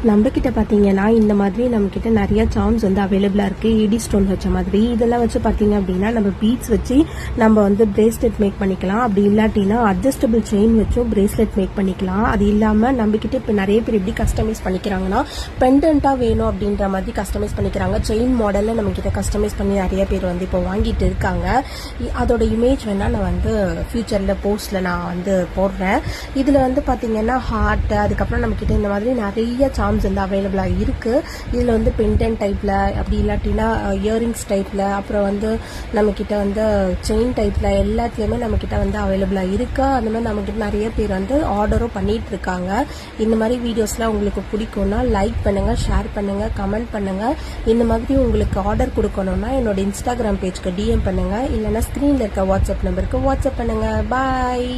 நம்மக்கிட்ட பார்த்தீங்கன்னா இந்த மாதிரி நம்மக்கிட்ட நிறைய சார்ம்ஸ் வந்து அவைலபிளாக இருக்குது. ஏடி ஸ்டோன் வச்ச மாதிரி இதெல்லாம் வச்சு பார்த்தீங்க அப்படின்னா நம்ம பீட்ஸ் வச்சு நம்ம வந்து பிரேஸ்லெட் மேக் பண்ணிக்கலாம். அப்படி இல்லாட்டினா அட்ஜஸ்டபிள் செயின் வச்சும் பிரேஸ்லெட் மேக் பண்ணிக்கலாம். அது இல்லாமல் நம்மக்கிட்ட இப்போ நிறைய பேர் எப்படி கஸ்டமைஸ் பண்ணிக்கிறாங்கன்னா பெண்டன்ட்டாக வேணும் அப்படின்ற மாதிரி கஸ்டமைஸ் பண்ணிக்கிறாங்க. செயின் மாடலில் நம்மக்கிட்ட கஸ்டமைஸ் பண்ணி நிறைய பேர் வந்து இப்போ வாங்கிட்டு இருக்காங்க. அதோட இமேஜ் வேணால் நான் வந்து ஃபியூச்சரில் போஸ்ட்டில் நான் வந்து போடுறேன். இதில் வந்து பார்த்தீங்கன்னா ஹார்ட், அதுக்கப்புறம் நம்மக்கிட்ட இந்த மாதிரி நிறைய சார்ம்ஸ் வந்து அவைலபிளாக இருக்குது. இதில் வந்து பென்டன் டைப்பில், அப்படி இல்லாட்டினா இயரிங்ஸ் டைப்பில், அப்புறம் வந்து நம்மக்கிட்ட வந்து செயின் டைப்பில் எல்லாத்துலேயுமே நம்மக்கிட்ட வந்து அவைலபிளாக இருக்குது. அந்த மாதிரி நம்மக்கிட்ட நிறைய பேர் வந்து ஆர்டரும் பண்ணிகிட்டு இருக்காங்க. இந்த மாதிரி வீடியோஸ்லாம் உங்களுக்கு பிடிக்கும்னா லைக் பண்ணுங்கள், ஷேர் பண்ணுங்கள், கமெண்ட் பண்ணுங்கள். இந்த மாதிரி உங்களுக்கு ஆர்டர் கொடுக்கணுன்னா என்னோட இன்ஸ்டாகிராம் பேஜ்க்கு டிஎம் பண்ணுங்கள், இல்லைனா ஸ்க்ரீனில் இருக்க வாட்ஸ்அப் நம்பருக்கு வாட்ஸ்அப் பண்ணுங்கள். பாய்.